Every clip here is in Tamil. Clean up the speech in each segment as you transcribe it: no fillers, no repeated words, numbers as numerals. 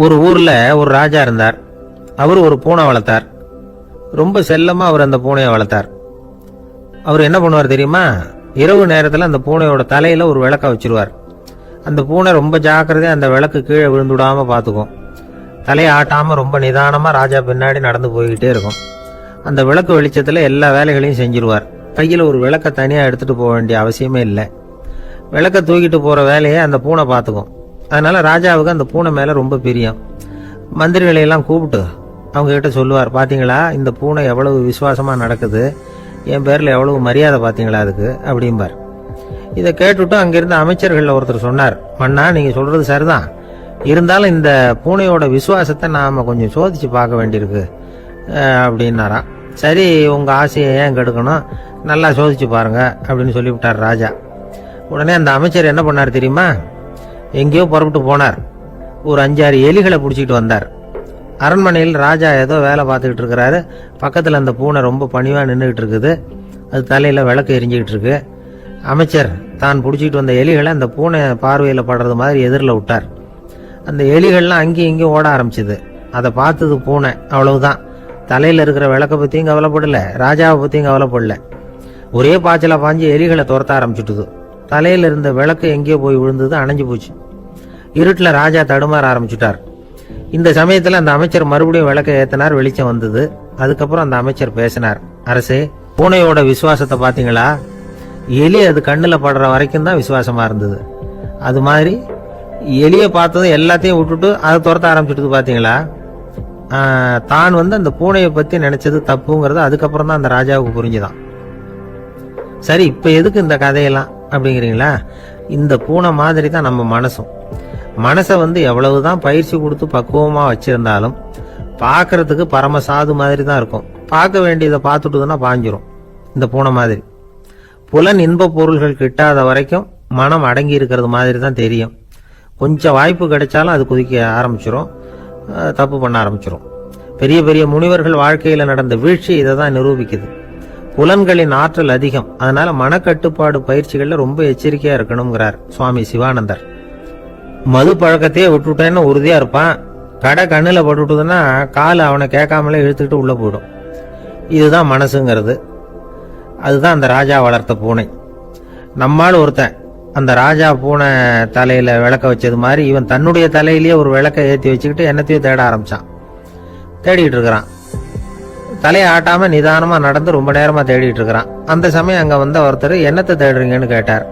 ஒரு ஊர்ல ஒரு ராஜா இருந்தார். அவர் ஒரு பூனை வளர்த்தார். ரொம்ப செல்லமா அவர் அந்த பூனையை வளர்த்தார். அவர் என்ன பண்ணுவார் தெரியுமா? இரவு நேரத்துல அந்த பூனையோட தலையில ஒரு விளக்க வச்சிருவார். அந்த பூனை ரொம்ப ஜாக்கிரதையா அந்த விளக்கு கீழே விழுந்துடாம பாத்துக்கும். தலையை ஆட்டாம ரொம்ப நிதானமா ராஜா பின்னாடி நடந்து போய்கிட்டே இருக்கும். அந்த விளக்கு வெளிச்சத்துல எல்லா வேலைகளையும் செஞ்சிருவார். கையில ஒரு விளக்க தனியா எடுத்துட்டு போக வேண்டிய அவசியமே இல்லை. விளக்க தூக்கிட்டு போற வேலையை அந்த பூனை பாத்துக்கும். அதனால ராஜாவுக்கு அந்த பூனை மேல ரொம்ப பிரியம். மந்திரிகளை எல்லாம் கூப்பிட்டு அவங்க கிட்ட சொல்லுவார், பாத்தீங்களா இந்த பூனை எவ்வளவு விசுவாசமா நடக்குது, என் பேர்ல எவ்வளவு மரியாதை பாத்தீங்களா அதுக்கு அப்படிம்பார். இதை கேட்டுட்டு அங்கிருந்த அமைச்சர்கள் ஒருத்தர் சொன்னார், மன்னா நீங்க சொல்றது சரிதான், இருந்தாலும் இந்த பூனையோட விசுவாசத்தை நாம கொஞ்சம் சோதிச்சு பார்க்க வேண்டியிருக்கு அப்படின்னாராம். சரி, உங்க ஆசையை ஏன் கெடுக்கணும், நல்லா சோதிச்சு பாருங்க அப்படின்னு சொல்லிவிட்டார் ராஜா. உடனே அந்த அமைச்சர் என்ன பண்ணார் தெரியுமா? எங்கேயோ புறப்பட்டு போனார். ஒரு 5-6 எலிகளை பிடிச்சிட்டு வந்தார். அரண்மனையில் ராஜா ஏதோ வேலை பார்த்துக்கிட்டு இருக்கிறாரு. பக்கத்தில் அந்த பூனை ரொம்ப பணிவாக நின்றுகிட்டு இருக்குது. அது தலையில் விளக்கு எரிஞ்சுக்கிட்டு இருக்கு. அமைச்சர் தான் பிடிச்சிட்டு வந்த எலிகளை அந்த பூனை பார்வையில் படுறது மாதிரி எதிரில் விட்டார். அந்த எலிகள்லாம் அங்கேயும் இங்கேயும் ஓட ஆரம்பிச்சுது. அதை பார்த்தது பூனை, அவ்வளவுதான். தலையில் இருக்கிற விளக்கை பற்றியும் கவலைப்படல, ராஜாவை பற்றியும் கவலைப்படல. ஒரே பாய்ச்சலா பாஞ்சு எலிகளை துரத்த ஆரம்பிச்சுட்டுது. தலையில் இருந்த விளக்கு எங்கேயோ போய் விழுந்தது, அணைஞ்சு போச்சு. இருட்டில் ராஜா தடுமாற ஆரம்பிச்சுட்டார். இந்த சமயத்தில் அந்த அமைச்சர் மறுபடியும் விளக்கை ஏத்தினார். வெளிச்சம் வந்தது. அதுக்கப்புறம் அந்த அமைச்சர் பேசினார், அரசே, பூனையோட விசுவாசத்தை பாத்தீங்களா? எலி அது கண்ணில் படுற வரைக்கும் தான் விசுவாசமா இருந்தது. அது மாதிரி எலியை பார்த்ததும் எல்லாத்தையும் விட்டுட்டு அதை துரத்த ஆரம்பிச்சுட்டு பாத்தீங்களா? தான் அந்த பூனையை பத்தி நினைச்சது தப்புங்கிறது அதுக்கப்புறம் தான் அந்த ராஜாவுக்கு புரிஞ்சுதான். சரி, இப்ப எதுக்கு இந்த கதையெல்லாம் அப்படிங்கிறீங்களா? இந்த பூனை மாதிரி தான் நம்ம மனசும். மனசை எவ்வளவுதான் பயிற்சி கொடுத்து பக்குவமா வச்சிருந்தாலும் பார்க்கறதுக்கு பரமசாது மாதிரி தான் இருக்கும். பார்க்க வேண்டியதை பார்த்துட்டுதுன்னா பாஞ்சிரும். இந்த பூனை மாதிரி புலன் இன்ப பொருள்கள் கிட்டாத வரைக்கும் மனம் அடங்கி இருக்கிறது மாதிரி தான் தெரியும். கொஞ்சம் வாய்ப்பு கிடைச்சாலும் அது குதிக்க ஆரம்பிச்சிரும், தப்பு பண்ண ஆரம்பிச்சிரும். பெரிய பெரிய முனிவர்கள் வாழ்க்கையில நடந்த வீழ்ச்சி இதை தான் நிரூபிக்குது. புலன்களின் ஆற்றல் அதிகம். அதனால மனக்கட்டுப்பாடு பயிற்சிகள்ல ரொம்ப எச்சரிக்கையா இருக்கணுங்கிறார் சுவாமி சிவானந்தர். மது பழக்கத்தையே விட்டுட்டேன்னு உறுதியா இருப்பான். கடை கண்ணுல பட்டுட்டுதுன்னா கால் அவனை கேட்காமலே இழுத்துக்கிட்டு உள்ள போயிடும். இதுதான் மனசுங்கிறது. அதுதான் அந்த ராஜா வளர்த்த பூனை. நம்மால் ஒருத்தன் அந்த ராஜா பூனை தலையில விளக்க வச்சது மாதிரி இவன் தன்னுடைய தலையிலேயே ஒரு விளக்க ஏற்றி வச்சுக்கிட்டு என்னத்தையும் தேட ஆரம்பிச்சான். தேடிட்டு இருக்கிறான். தலையை ஆட்டாம நிதானமா நடந்து ரொம்ப நேரமா தேடிட்டு இருக்கிறான். அந்த சமயம் அங்க வந்த ஒருத்தர், என்னத்தை தேடுறீங்கன்னு கேட்டார்.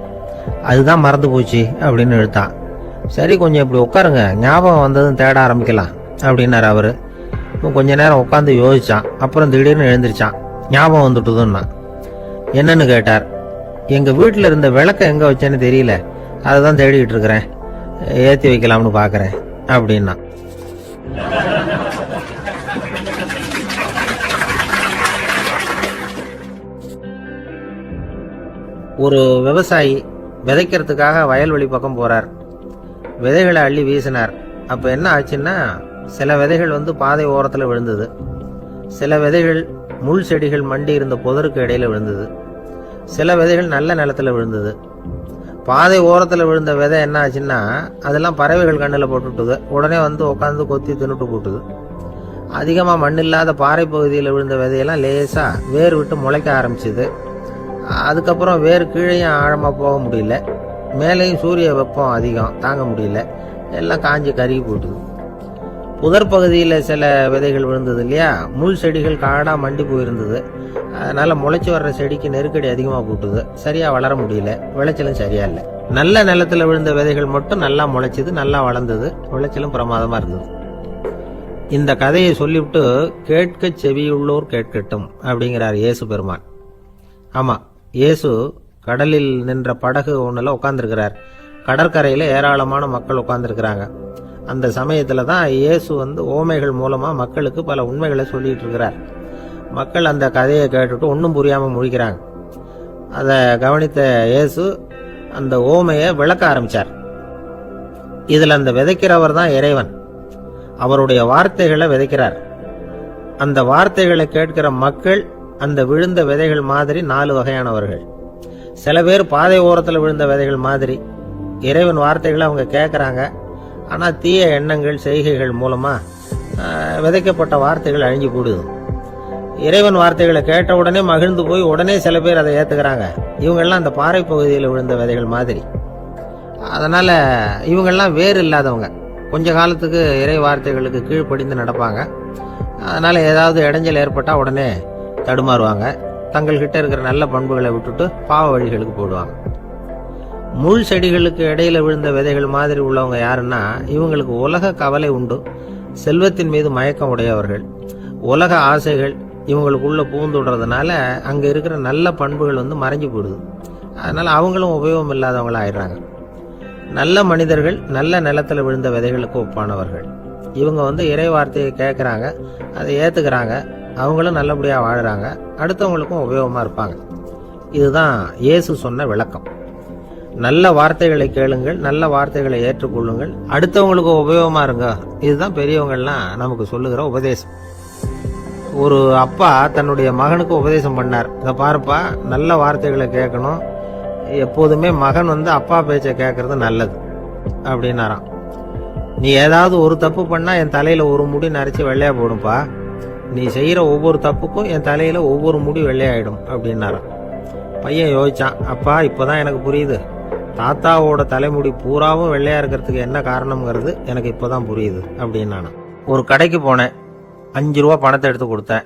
அதுதான் மறந்து போச்சு அப்படின்னு இழுத்தான். சரி, கொஞ்சம் இப்படி உட்காருங்க, ஞாபகம் வந்ததும் தேட ஆரம்பிக்கலாம் அப்படின்னாரு அவரு. கொஞ்ச நேரம் உட்காந்து யோசிச்சான். அப்புறம் திடீர்னு எழுந்திருச்சான். ஞாபகம் வந்துட்டுதுன்னா. என்னன்னு கேட்டார். எங்க வீட்டுல இருந்த விளக்க எங்க வச்சேன்னு தெரியல, அதுதான் தேடிட்டு இருக்கிறேன், ஏத்தி வைக்கலாம்னு பாக்குறேன் அப்படின்னா. ஒரு விவசாயி விதைக்கிறதுக்காக வயல்வெளி பக்கம் போறார். விதைகளை அள்ளி வீசினார். அப்ப என்ன ஆச்சுன்னா, சில விதைகள் பாதை ஓரத்துல விழுந்தது. சில விதைகள் முள் செடிகள் மண்டி இருந்த புதருக்கு இடையில விழுந்தது. சில விதைகள் நல்ல நிலத்துல விழுந்தது. பாதை ஓரத்துல விழுந்த விதை என்ன ஆச்சுன்னா, அதெல்லாம் பறவைகள் கண்ணுல போட்டுட்டுது. உடனே உட்காந்து கொத்தி தின்னுட்டு போட்டுது. அதிகமா மண் இல்லாத பாறை பகுதியில் விழுந்த விதையெல்லாம் லேசா வேர் விட்டு முளைக்க ஆரம்பிச்சுது. அதுக்கப்புறம் வேறு கீழேயும் ஆழமா போக முடியல. மேலேயும் சூரிய வெப்பம் அதிகம், தாங்க முடியல. எல்லாம் காஞ்சி கருகி போட்டுது. புதர் பகுதியில் சில விதைகள் விழுந்தது இல்லையா, முள் செடிகள் காடா மண்டி போயிருந்தது. அதனால முளைச்சு வர்ற செடிக்கு நெருக்கடி அதிகமா போட்டுது. சரியா வளர முடியல, விளைச்சலும் சரியா இல்லை. நல்ல நிலத்துல விழுந்த விதைகள் மட்டும் நல்லா முளைச்சது, நல்லா வளர்ந்தது, விளைச்சலும் பிரமாதமா இருந்தது. இந்த கதையை சொல்லிவிட்டு கேட்க செவியுள்ளோர் கேட்கட்டும் அப்படிங்கிறார் இயேசு பெருமான். ஆமா, இயேசு கடலில் நின்ற படகு ஒண்ணுல உட்கார்ந்துருக்கிறார். கடற்கரையில ஏராளமான மக்கள் உட்கார்ந்துருக்கிறாங்க. அந்த சமயத்துல தான் இயேசு ஓமைகள் மூலமா மக்களுக்கு பல உண்மைகளை சொல்லிட்டு இருக்கிறார். மக்கள் அந்த கதையை கேட்டுட்டு ஒன்னும் புரியாம முழிக்கிறாங்க. அத கவனித்த இயேசு அந்த ஓமையை விளக்க ஆரம்பிச்சார். இதுல அந்த விதைக்கிறவர் தான் இறைவன். அவருடைய வார்த்தைகளை விதைக்கிறார். அந்த வார்த்தைகளை கேட்கிற மக்கள் அந்த விழுந்த விதைகள் மாதிரி 4 வகையானவர்கள். சில பேர் பாதை ஓரத்தில் விழுந்த விதைகள் மாதிரி இறைவன் வார்த்தைகளை அவங்க கேட்கறாங்க. ஆனால் தீய எண்ணங்கள் செய்கைகள் மூலமாக விதைக்கப்பட்ட வார்த்தைகள் அழிஞ்சு போடுது. இறைவன் வார்த்தைகளை கேட்ட உடனே மகிழ்ந்து போய் உடனே சில பேர் அதை ஏற்றுக்கிறாங்க. இவங்கெல்லாம் அந்த பாறை பகுதியில் விழுந்த விதைகள் மாதிரி. அதனால் இவங்கெல்லாம் வேறு இல்லாதவங்க. கொஞ்ச காலத்துக்கு இறை வார்த்தைகளுக்கு கீழ்ப்படிந்து நடப்பாங்க. அதனால் ஏதாவது இடைஞ்சல் ஏற்பட்டால் உடனே தடுமாறுவாங்க. தங்கள்கிட்ட இருக்கிற நல்ல பண்புகளை விட்டுட்டு பாவ வழிகளுக்கு போடுவாங்க. முள் செடிகளுக்கு இடையில விழுந்த விதைகள் மாதிரி உள்ளவங்க யாருன்னா, இவங்களுக்கு உலக கவலை உண்டு, செல்வத்தின் மீது மயக்கம் உடையவர்கள். உலக ஆசைகள் இவங்களுக்குள்ள பூந்துடுறதுனால அங்கே இருக்கிற நல்ல பண்புகள் மறைஞ்சு போயிடுது. அதனால் அவங்களும் உபயோகம் இல்லாதவங்களா ஆயிடுறாங்க. நல்ல மனிதர்கள் நல்ல நிலத்தில் விழுந்த விதைகளுக்கு ஒப்பானவர்கள். இவங்க இறை வார்த்தையை கேட்குறாங்க, அதை ஏற்றுக்கிறாங்க, அவங்களும் நல்லபடியாக வாழுறாங்க, அடுத்தவங்களுக்கும் உபயோகமாக இருப்பாங்க. இதுதான் இயேசு சொன்ன விளக்கம். நல்ல வார்த்தைகளை கேளுங்கள், நல்ல வார்த்தைகளை ஏற்றுக்கொள்ளுங்கள், அடுத்தவங்களுக்கு உபயோகமாக இருங்க. இதுதான் பெரியவங்கள்லாம் நமக்கு சொல்லுகிற உபதேசம். ஒரு அப்பா தன்னுடைய மகனுக்கு உபதேசம் பண்ணார். இதை பாருப்பா, நல்ல வார்த்தைகளை கேட்கணும், எப்போதுமே மகன் அப்பா பேச்சை கேட்கறது நல்லது அப்படின்னாராம். நீ ஏதாவது ஒரு தப்பு பண்ணா என் தலையில ஒரு முடி நரைச்சி வெள்ளையா போடும்பா, நீ செய்யற ஒவ்வொரு தப்புக்கும் என் தலையில ஒவ்வொரு முடி வெள்ளையாயிடும் அப்படின்னாராம். பையன் யோசிச்சான், அப்பா இப்போதான் எனக்கு புரியுது, தாத்தாவோட தலைமுடி பூராவும் வெள்ளையா இருக்கிறதுக்கு என்ன காரணம்ங்கிறது எனக்கு இப்போதான் புரியுது அப்படின்னானா. ஒரு கடைக்கு போனேன், 5 ரூபா பணத்தை எடுத்து கொடுத்தேன்.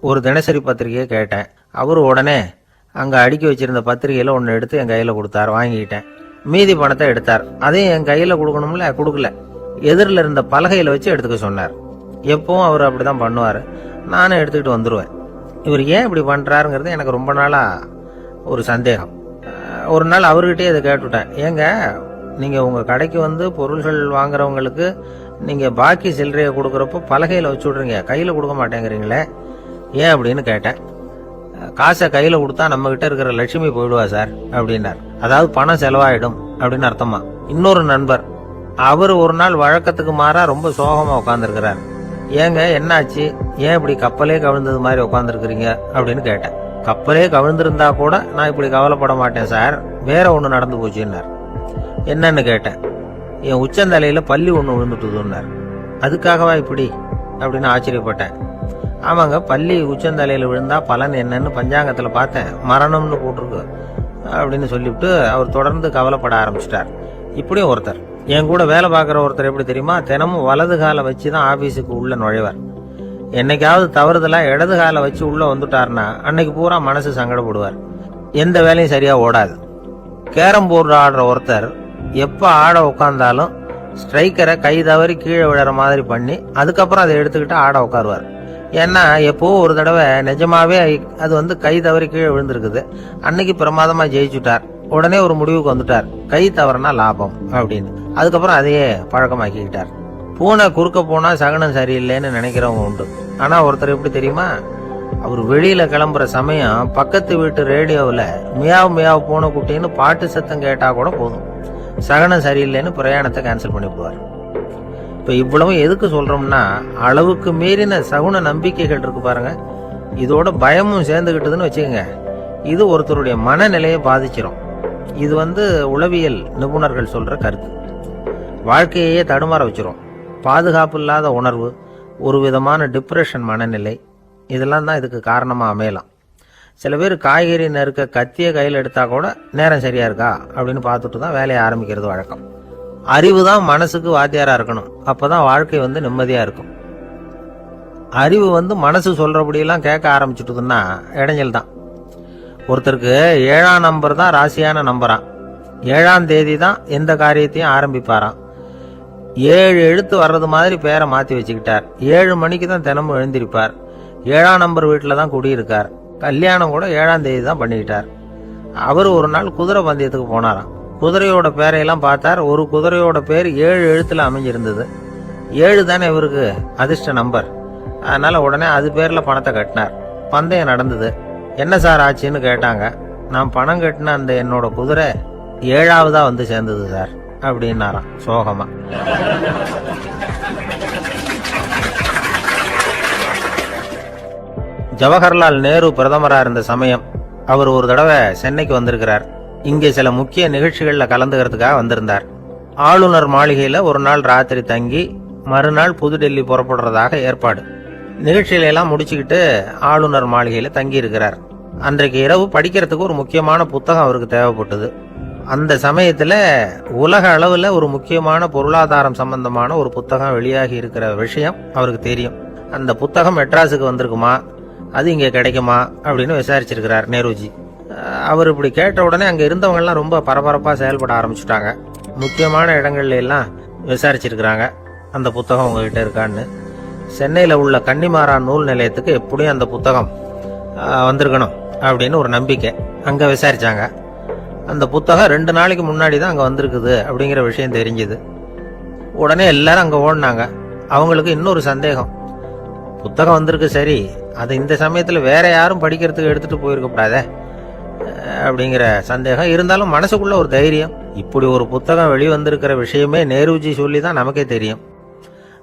ஒரு தினசரி பத்திரிகையை கேட்டேன். அவரு உடனே அங்கே அடுக்கி வச்சிருந்த பத்திரிகையில் ஒன்று எடுத்து என் கையில் கொடுத்தார். வாங்கிக்கிட்டேன். மீதி பணத்தை எடுத்தார். அதையும் என் கையில் கொடுக்கணும்ல, கொடுக்கல. எதிரில் இருந்த பலகையில் வச்சு எடுத்துக்க சொன்னார். எப்பவும் அவர் அப்படி தான் பண்ணுவார். நானும் எடுத்துக்கிட்டு வந்துடுவேன். இவர் ஏன் இப்படி பண்ணுறாருங்கிறது எனக்கு ரொம்ப நாளாக ஒரு சந்தேகம். ஒரு நாள் அவர்கிட்டயே இதை கேட்டுவிட்டேன். ஏங்க, நீங்கள் உங்கள் கடைக்கு பொருள்கள் வாங்குறவங்களுக்கு நீங்கள் பாக்கி சில்லறையை கொடுக்குறப்போ பலகையில் வச்சு விட்றீங்க, கையில் கொடுக்க மாட்டேங்கிறீங்களே, ஏன் அப்படின்னு கேட்டேன். காசை கையில் கொடுத்தா நம்ம கிட்ட இருக்கிற லட்சுமி போயிடுவா சார் அப்படின்னார். அதாவது பணம் செலவாயிடும் அப்படின்னு அர்த்தமா. இன்னொரு நண்பர், அவர் ஒரு நாள் வழக்கத்துக்கு மாறா ரொம்ப சோகமா உட்காந்துருக்கிறார். ஏங்க என்னாச்சு, ஏன் இப்படி கப்பலே கவிழ்ந்தது மாதிரி உட்காந்துருக்கிறீங்க அப்படின்னு கேட்டேன். கப்பலே கவிழ்ந்திருந்தா கூட நான் இப்படி கவலைப்பட மாட்டேன் சார், வேற ஒன்று நடந்து போச்சுன்னார். என்னன்னு கேட்டேன். என் உச்சந்தலையில பள்ளி ஒன்று விழுந்துட்டுதுன்னார். அதுக்காகவா இப்படி அப்படின்னு ஆச்சரியப்பட்டேன். ஆமாங்க, பள்ளி உச்சந்தலையில் விழுந்தா பலன் என்னன்னு பஞ்சாங்கத்தில் பார்த்தேன், மரணம்னு போட்டிருக்கு அப்படின்னு சொல்லிவிட்டு அவர் தொடர்ந்து கவலைப்பட ஆரம்பிச்சிட்டார். இப்படியும் ஒருத்தர், என் கூட வேலை பார்க்குற ஒருத்தர் எப்படி தெரியுமா, தினமும் வலது காலை வச்சு தான் ஆபீஸுக்கு உள்ள நுழைவார். என்னைக்காவது தவறுதலா இடது காலை வச்சு உள்ள வந்துட்டார்னா அன்னைக்கு பூரா மனசு சங்கடப்படுவார், எந்த வேலையும் சரியா ஓடாது. கேரம் போர்டு ஆடுற ஒருத்தர் எப்போ ஆட உட்காந்தாலும் ஸ்ட்ரைக்கரை கை தவறி கீழே விழுற மாதிரி பண்ணி அதுக்கப்புறம் அதை எடுத்துக்கிட்டு ஆட உட்காருவார். ஏன்னா எப்போ ஒரு தடவை நிஜமாவே அது கை தவறி கீழே விழுந்திருக்குது, அன்னைக்கு பிரமாதமா ஜெயிச்சுட்டார். உடனே ஒரு முடிவுக்கு வந்துட்டார், கை தவறுனா லாபம் அப்படின்னு. அதுக்கப்புறம் அதையே பழக்கமாக்கிக்கிட்டார். பூனை குறுக்க போனா சகனம் சரியில்லைன்னு நினைக்கிறவங்க உண்டு. ஆனா ஒருத்தர் எப்படி தெரியுமா, அவர் வெளியில கிளம்புற சமயம் பக்கத்து வீட்டு ரேடியோவில் மியாவ் மியாவ் பூனை குட்டின்னு பாட்டு சத்தம் கேட்டா கூட போதும், சகனம் சரியில்லைன்னு பிரயாணத்தை கேன்சல் பண்ணிவிடுவார். இப்ப இவ்வளவு எதுக்கு சொல்றோம்னா, அளவுக்கு மீறின சகுன நம்பிக்கைகள் இருக்கு பாருங்க, இதோட பயமும் சேர்ந்துகிட்டதுன்னு வச்சுக்கோங்க, இது ஒருத்தருடைய மனநிலையை பாதிச்சிடும். இது உளவியல் நிபுணர்கள் சொல்ற கருத்து. வாழ்க்கையே தடுமாற வச்சிரும். பாதுகாப்பு இல்லாத உணர்வு, ஒரு விதமான டிப்ரெஷன் மனநிலை, இதெல்லாம் தான் இதுக்கு காரணமா அமையலாம். சில பேர் காய்கறி நறுக்க கத்திய கையில் எடுத்தா கூட நேரம் சரியா இருக்கா அப்படின்னு பார்த்துட்டு தான் வேலையை ஆரம்பிக்கிறது வழக்கம். அறிவு தான் மனசுக்கு வாத்தியாரா இருக்கணும், அப்பதான் வாழ்க்கை நிம்மதியா இருக்கும். அறிவு மனசு சொல்றபடியெல்லாம் கேட்க ஆரம்பிச்சுட்டுதுன்னா இடைஞ்சல் தான். ஒருத்தருக்கு 7ஆம் நம்பர் தான் ராசியான நம்பராம். 7ஆம் தேதி தான் எந்த காரியத்தையும் ஆரம்பிப்பாராம். 7 எழுத்து வர்றது மாதிரி பேரை மாத்தி வச்சுக்கிட்டார். 7 மணிக்கு தான் தினமும் எழுந்திருப்பார். 7ஆம் நம்பர் வீட்டில் தான் குடியிருக்கார். கல்யாணம் கூட 7ஆம் தேதி தான் பண்ணிக்கிட்டார். அவர் ஒரு நாள் குதிரை பந்தயத்துக்கு போனாராம். குதிரையோட பேரையெல்லாம் பார்த்தார். ஒரு குதிரையோட பேர் 7 எழுத்துல அமைஞ்சிருந்தது. 7 தானே இவருக்கு அதிர்ஷ்ட நம்பர். அதனால உடனே அது பேர்ல பணத்தை கட்டினார். பந்தயம் நடந்தது. என்ன சார் ஆச்சுன்னு கேட்டாங்க. நான் பணம் கட்டின அந்த என்னோட குதிரை 7ஆவதா சேர்ந்தது சார் அப்படின்னாராம் சோகமா. ஜவஹர்லால் நேரு பிரதமரா இருந்த சமயம் அவர் ஒரு தடவை சென்னைக்கு வந்திருக்கிறார். இங்கே சில முக்கிய நிகழ்ச்சிகள்ல கலந்துக்கிறதுக்காக வந்திருந்தார். ஆளுநர் மாளிகையில ஒரு நாள் ராத்திரி தங்கி மறுநாள் புதுடெல்லி புறப்படுறதாக ஏற்பாடு. நிகழ்ச்சியில எல்லாம் முடிச்சுக்கிட்டு ஆளுநர் மாளிகையில தங்கி இருக்கிறார். அன்றைக்கு இரவு படிக்கிறதுக்கு ஒரு முக்கியமான புத்தகம் அவருக்கு தேவைப்பட்டது. அந்த சமயத்துல உலக அளவுல ஒரு முக்கியமான பொருளாதாரம் சம்பந்தமான ஒரு புத்தகம் வெளியாகி இருக்கிற விஷயம் அவருக்கு தெரியும். அந்த புத்தகம் மெட்ராஸுக்கு வந்திருக்குமா, அது இங்க கிடைக்குமா அப்படின்னு விசாரிச்சிருக்கிறார் நேருஜி. அவர் இப்படி கேட்ட உடனே அங்க இருந்தவங்க எல்லாம் ரொம்ப பரபரப்பா செயல்பட ஆரம்பிச்சுட்டாங்க. முக்கியமான இடங்கள்ல எல்லாம் விசாரிச்சிருக்கிறாங்க அந்த புத்தகம் உங்ககிட்ட இருக்கான்னு. சென்னையில உள்ள கன்னிமாரா நூல் நிலையத்துக்கு எப்படியும் அந்த புத்தகம் வந்திருக்கணும் அப்படின்னு ஒரு நம்பிக்கை. அங்க விசாரிச்சாங்க. அந்த புத்தகம் 2 நாளைக்கு முன்னாடி தான் அங்க வந்திருக்குது அப்படிங்கிற விஷயம் தெரிஞ்சுது. உடனே எல்லாரும் அங்க ஓடினாங்க. அவங்களுக்கு இன்னொரு சந்தேகம், புத்தகம் வந்திருக்கு சரி, அது இந்த சமயத்துல வேற யாரும் படிக்கிறதுக்கு எடுத்துட்டு போயிருக்க கூடாதே அப்படிங்கிற சந்தேகம். இருந்தாலும் மனசுக்குள்ள ஒரு தைரியம், இப்படி ஒரு புத்தகம் வெளிவந்திருக்கிற விஷயமே நேருஜி சொல்லி தான் நமக்கே தெரியும்.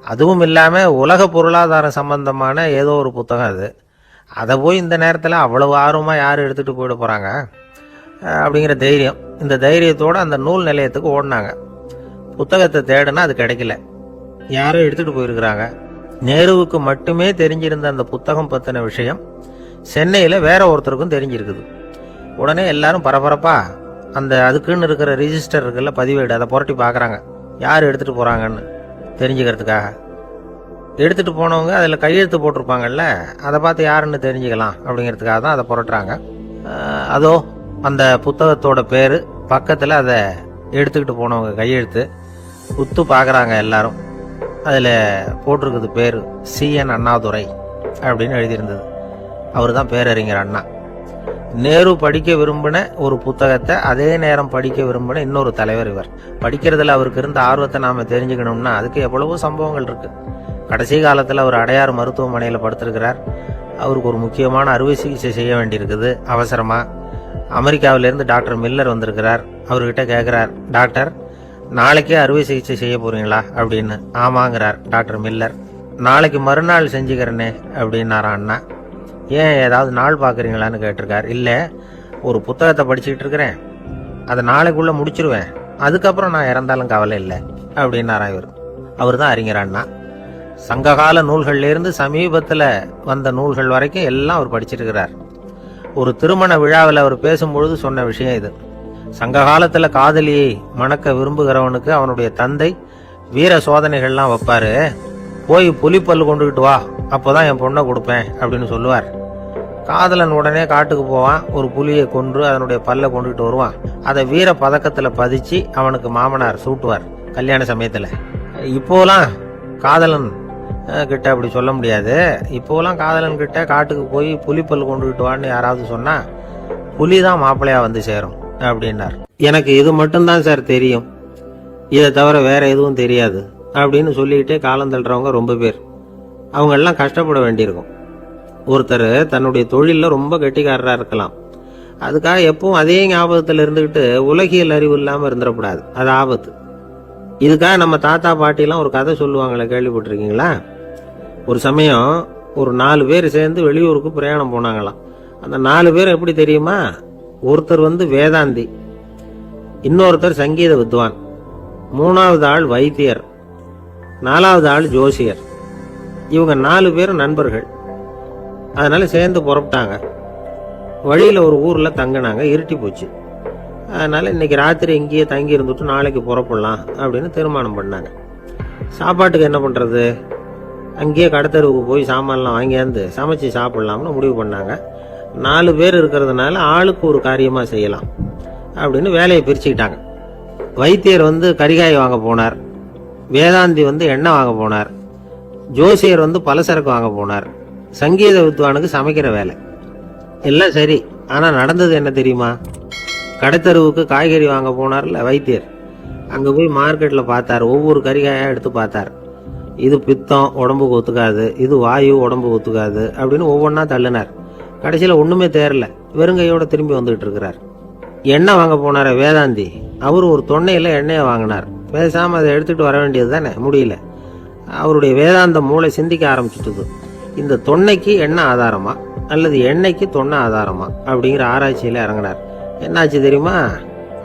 அதுவும் இல்லாம உலக பொருளாதாரம் சம்பந்தமான ஏதோ ஒரு புத்தகம் அது, அதை போய் இந்த நேரத்தில் அவ்வளவு ஆர்வமா யாரும் எடுத்துட்டு போயிட போறாங்க அப்படிங்கிற தைரியம். இந்த தைரியத்தோட அந்த நூல் நிலையத்துக்கு ஓடினாங்க. புத்தகத்தை தேடுனா அது கிடைக்கல, யாரும் எடுத்துட்டு போயிருக்கிறாங்க. நேருவுக்கு மட்டுமே தெரிஞ்சிருந்த அந்த புத்தகம் பத்தின விஷயம் சென்னையில வேற ஒருத்தருக்கும் தெரிஞ்சிருக்குது. உடனே எல்லாரும் பரபரப்பா அந்த அதுக்குன்னு இருக்கிற ரிஜிஸ்டர் இருக்குல்ல, பதிவேடு, அதை புரட்டி பாக்குறாங்க யார் எடுத்துட்டு போறாங்கன்னு தெரிஞ்சுக்கிறதுக்காக. எடுத்துட்டு போனவங்க அதுல கையெழுத்து போட்டிருப்பாங்கல்ல, அதை பார்த்து யாருன்னு தெரிஞ்சுக்கலாம் அப்படிங்கிறதுக்காக தான் அதை புரட்டுறாங்க. அதோ அந்த புத்தகத்தோட பேரு பக்கத்துல அதை எடுத்துக்கிட்டு போனவங்க கையெழுத்து உத்து பாக்குறாங்க எல்லாரும். அதுல போட்டிருக்குது பேரு CN அண்ணாதுரை அப்படின்னு எழுதியிருந்தது. அவரு தான் பேரறிஞர் அண்ணா. நேரு படிக்க விரும்பின ஒரு புத்தகத்தை அதே நேரம் படிக்க விரும்பின இன்னொரு தலைவர் இவர். படிக்கிறதுல அவருக்கு இருந்த ஆர்வத்தை நாம தெரிஞ்சுக்கணும்னா அதுக்கு எவ்வளவோ சம்பவங்கள் இருக்கு. கடைசி காலத்துல அவர் அடையாறு மருத்துவமனையில படுத்திருக்கிறார். அவருக்கு ஒரு முக்கியமான அறுவை சிகிச்சை செய்ய வேண்டியிருக்குது அவசரமா. அமெரிக்காவிலிருந்து டாக்டர் மில்லர் வந்திருக்கிறார். அவர்கிட்ட கேட்கிறார், டாக்டர் நாளைக்கே அறுவை சிகிச்சை செய்ய போறீங்களா அப்படின்னு. ஆமாங்கிறார் டாக்டர் மில்லர். நாளைக்கு மறுநாள் செஞ்சுக்கிறேனே அப்படின்னாரா அண்ணா. ஏன் ஏதாவது நாள் பாக்குறீங்களான்னு கேட்டிருக்கார். இல்ல, ஒரு புத்தகத்தை படிச்சுக்கிட்டு இருக்கிறேன், அதை நாளைக்குள்ள முடிச்சிருவேன், அதுக்கப்புறம் நான் இறந்தாலும் கவலை இல்லை அப்படின்னாரா இவர். அவர் தான் அறிஞர் அண்ணா. சங்ககால நூல்கள்ல இருந்து சமீபத்துல வந்த நூல்கள் வரைக்கும் எல்லாம் அவர் படிச்சிருக்கிறார். ஒரு திருமண விழாவில் அவர் பேசும்பொழுது சொன்ன விஷயம் இது. சங்க காலத்துல காதலியை மணக்க விரும்புகிறவனுக்கு அவனுடைய தந்தை வீர சோதனைகள்லாம் வைப்பாரு. போய் புலிப்பல்லு கொண்டுகிட்டு வா, அப்போதான் என் பொண்ணை கொடுப்பேன் அப்படின்னு சொல்லுவார். காதலன் உடனே காட்டுக்கு போவான், ஒரு புலியை கொன்று அதனுடைய பல்ல கொண்டுகிட்டு வருவான். அதை வீர பதக்கத்துல பதிச்சு அவனுக்கு மாமனார் சூட்டுவார் கல்யாண சமயத்துல. இப்போலாம் காதலன் கிட்ட அப்படி சொல்ல முடியாது. இப்போலாம் காதலன் கிட்ட காட்டுக்கு போய் புலிப்பல் கொண்டுகிட்டு வான்னு யாராவது சொன்னா புலிதான் மாப்பிள்ளையா வந்து சேரும் அப்படின்னார். எனக்கு இது மட்டும்தான் சார் தெரியும், இதை தவிர வேற எதுவும் தெரியாது அப்படின்னு சொல்லிக்கிட்டே காலம் தள்ளுறவங்க ரொம்ப பேர். அவங்க எல்லாம் கஷ்டப்பட வேண்டியிருக்கும். ஒருத்தர் தன்னுடைய தொழில ரொம்ப கெட்டிக்காரரா இருக்கலாம், அதுக்காக எப்பவும் அதே ஞாபகத்துல இருந்துகிட்டு உலகியல் அறிவு இல்லாம இருந்துடக்கூடாது, அது ஆபத்து. இதுக்காக நம்ம தாத்தா பாட்டிலாம் ஒரு கதை சொல்லுவாங்களே, கேள்விப்பட்டிருக்கீங்களா? ஒரு சமயம் ஒரு 4 பேர் சேர்ந்து வெளியூருக்கு பிரயாணம் போனாங்களாம். அந்த 4 பேர் எப்படி தெரியுமா? ஒருத்தர் வேதாந்தி, இன்னொருத்தர் சங்கீத வித்வான், 3வது ஆள் வைத்தியர், 4வது ஆள் ஜோசியர். இவங்க 4 பேரும் நண்பர்கள். அதனால சேர்ந்து புறப்பட்டாங்க. வழியில ஒரு ஊர்ல தங்கினாங்க. இருட்டி போச்சு. அதனால இன்னைக்கு ராத்திரி இங்கேயே தங்கி இருந்துட்டு நாளைக்கு புறப்படலாம் அப்படின்னு தீர்மானம் பண்ணாங்க. சாப்பாட்டுக்கு என்ன பண்றது? அங்கேயே கடத்தருவுக்கு போய் சாமான்லாம் வாங்கியாந்து சமைச்சு சாப்பிடலாம்னு முடிவு பண்ணாங்க. 4 பேர் இருக்கிறதுனால ஆளுக்கு ஒரு காரியமா செய்யலாம் அப்படின்னு வேலையை பிரிச்சுக்கிட்டாங்க. வைத்தியர் கரிகாய் வாங்க போனார், வேதாந்தி எண்ணெய் வாங்க போனார், ஜோசியர் பலசரக்கு வாங்க போனார், சங்கீத வித்வானுக்கு சமைக்கிற வேலை. எல்லாம் சரி, ஆனா நடந்தது என்ன தெரியுமா? கடைத்தருவுக்கு காய்கறி வாங்க போனார்ல வைத்தியர், அங்க போய் மார்க்கெட்ல பார்த்தார். ஒவ்வொரு கரிகாயா எடுத்து பார்த்தார். இது பித்தம், உடம்புக்கு ஒத்துக்காது, இது வாயு, உடம்புக்கு ஒத்துக்காது அப்படின்னு ஒவ்வொன்னா தள்ளினார். கடைசியில ஒண்ணுமே தேரல, வெறுங்கையோட திரும்பி வந்துகிட்டு இருக்கிறார். எண்ணெய் வாங்க போனார வேதாந்தி, அவரு ஒரு தொன்னையில எண்ணெயை வாங்கினார். பேசாம அதை எடுத்துட்டு வர வேண்டியது தானே, முடியல. அவருடைய வேதாந்த மூளை சிந்திக்க ஆரம்பிச்சுட்டு, இந்த தொன்னைக்கு எண்ணெய் ஆதாரமா அல்லது எண்ணெய்க்கு தொன்னை ஆதாரமா அப்படிங்கிற ஆராய்ச்சியில இறங்கினார். என்னாச்சு தெரியுமா?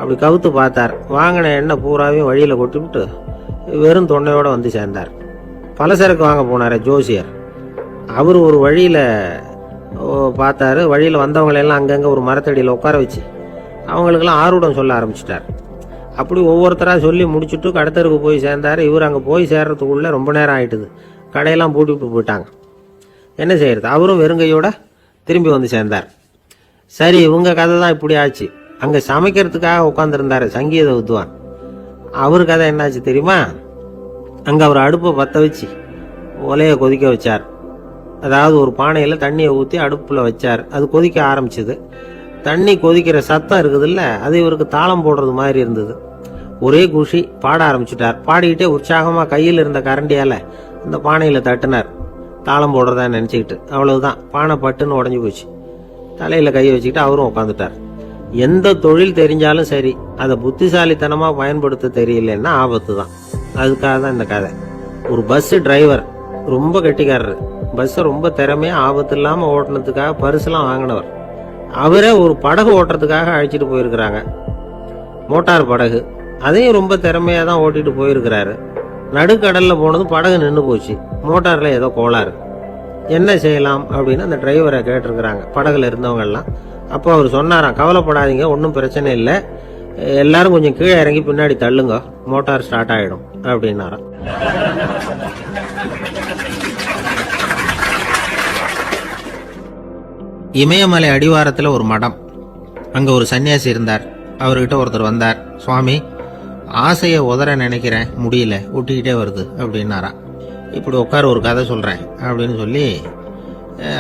அப்படி கவுத்து பார்த்தார். வாங்கின எண்ணெய் பூராவையும் வழியில் கொட்டிவிட்டு வெறும் தொண்டையோடு வந்து சேர்ந்தார். பலசரக்கு வாங்க போனார் ஜோசியர். அவர் ஒரு வழியில் பார்த்தாரு. வழியில் வந்தவங்களெல்லாம் அங்கங்கே ஒரு மரத்தடியில் உட்கார வச்சு அவங்களுக்கெல்லாம் ஆர்வம் சொல்ல ஆரம்பிச்சிட்டார். அப்படி ஒவ்வொருத்தராக சொல்லி முடிச்சுட்டு கடத்தருக்கு போய் சேர்ந்தார். இவர் அங்கே போய் சேர்றதுக்குள்ளே ரொம்ப நேரம் ஆகிட்டுது. கடையெல்லாம் பூட்டிவிட்டு போயிட்டாங்க. என்ன செய்யறது? அவரும் வெறுங்கையோட திரும்பி வந்து சேர்ந்தார். சரி, இவங்க கதை தான் இப்படி ஆச்சு. அங்கே சமைக்கிறதுக்காக உட்காந்துருந்தார் சங்கீத வித்வான். அவர் கதை என்னாச்சு தெரியுமா? அங்கே அவர் அடுப்பை பற்ற வச்சு ஒலையை கொதிக்க வச்சார். அதாவது ஒரு பானையில் தண்ணியை ஊற்றி அடுப்பில் வச்சார். அது கொதிக்க ஆரம்பிச்சது. தண்ணி கொதிக்கிற சத்தம் இருக்குதுல்ல, அது இவருக்கு தாளம் போடுறது மாதிரி இருந்தது. ஒரே குஷி, பாட ஆரம்பிச்சுட்டார். பாடிக்கிட்டே உற்சாகமாக கையில் இருந்த கரண்டியால் அந்த பானையில் தட்டினார், தாளம் போடுறதா நினச்சிக்கிட்டு. அவ்வளவுதான், பானை பட்டுன்னு உடஞ்சி போச்சு. தலையில் கையை வச்சுக்கிட்டு அவரும் உட்காந்துட்டார். எந்த தொழில் தெரிஞ்சாலும் சரி, அதை புத்திசாலித்தனமாக பயன்படுத்த தெரியலன்னா ஆபத்து தான். அதுக்காக தான் இந்த கதை. ஒரு பஸ் டிரைவர் ரொம்ப கெட்டிக்காரரு. பஸ்ஸை ரொம்ப திறமையாக ஆபத்து இல்லாமல் ஓட்டினதுக்காக பரிசுலாம் வாங்கினவர். அவரே ஒரு படகு ஓட்டுறதுக்காக அழைச்சிட்டு போயிருக்கிறாங்க, மோட்டார் படகு. அதையும் ரொம்ப திறமையாக தான் ஓட்டிட்டு போயிருக்கிறாரு. நடுக்கடலில் போனதும் படகு நின்று போச்சு. மோட்டாரில் ஏதோ கோளாறு. என்ன செய்யலாம் அப்படின்னு அந்த டிரைவரை கேட்டிருக்கிறாங்க படகுல இருந்தவங்கெல்லாம். அப்போ அவர் சொன்னாராம், கவலைப்படாதீங்க, ஒன்றும் பிரச்சனை இல்லை, எல்லாரும் கொஞ்சம் கீழே இறங்கி பின்னாடி தள்ளுங்க, மோட்டார் ஸ்டார்ட் ஆகிடும் அப்படின்னாராம். இமயமலை அடிவாரத்தில் ஒரு மடம். அங்கே ஒரு சன்னியாசி இருந்தார். அவர்கிட்ட ஒருத்தர் வந்தார். சுவாமி, ஆசையை உதற நினைக்கிறேன், முடியல, ஒட்டிக்கிட்டே வருது அப்படின்னாராம். இப்படி உட்கார, ஒரு கதை சொல்கிறேன் அப்படின்னு சொல்லி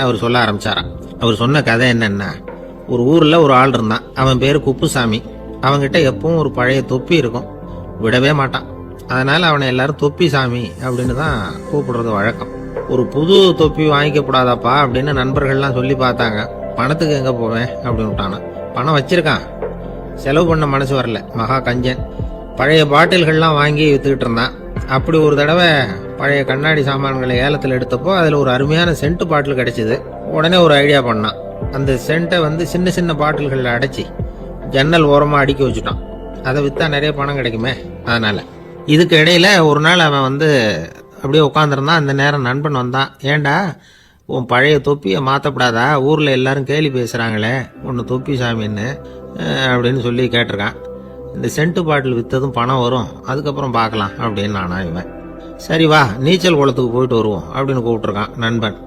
அவர் சொல்ல ஆரம்பிச்சாராம். அவர் சொன்ன கதை என்னன்னா, ஒரு ஊரில் ஒரு ஆள் இருந்தான். அவன் பேர் குப்புசாமி. அவன்கிட்ட எப்பவும் ஒரு பழைய தொப்பி இருக்கும், விடவே மாட்டான். அதனால் அவனை எல்லாரும் தொப்பி சாமி அப்படின்னு தான் கூப்பிடுறது வழக்கம். ஒரு புது தொப்பி வாங்கிக்கப்படாதாப்பா அப்படின்னு நண்பர்கள்லாம் சொல்லி பார்த்தாங்க. பணத்துக்கு எங்கே போவேன் அப்படின்னு விட்டானா. பணம் வச்சிருக்கான், செலவு பண்ண மனசு வரல, மகா கஞ்சன். பழைய பாட்டில்கள்லாம் வாங்கி வித்துக்கிட்டு இருந்தான். அப்படி ஒரு தடவை பழைய கண்ணாடி சாமான்களை ஏலத்தில் எடுத்தப்போ அதில் ஒரு அருமையான சென்ட் பாட்டில் கிடைச்சிது. உடனே ஒரு ஐடியா பண்ணான். அந்த சென்ட்டை சின்ன சின்ன பாட்டில்களில் அடைச்சி ஜன்னல் ஓரமாக அடுக்கி வச்சுட்டான். அதை விற்றா நிறைய பணம் கிடைக்குமே, அதனால். இதுக்கு இடையில ஒரு நாள் அவன் அப்படியே உட்காந்துருந்தான். அந்த நேரம் நண்பன் வந்தான். ஏண்டா, உன் பழைய தொப்பியை மாற்றப்படாதா? ஊரில் எல்லாரும் கேலி பேசுகிறாங்களே ஒன்று தொப்பி சாமின்னு அப்படின்னு சொல்லி கேட்டிருக்கான். இந்த சென்ட்டு பாட்டில் விற்றதும் பணம் வரும், அதுக்கப்புறம் பார்க்கலாம் அப்படின்னு நானா இவன். சரி வா, நீச்சல் குளத்துக்கு போயிட்டு வருவோம் அப்படின்னு கூப்பிட்டுருக்கான் நண்பன்.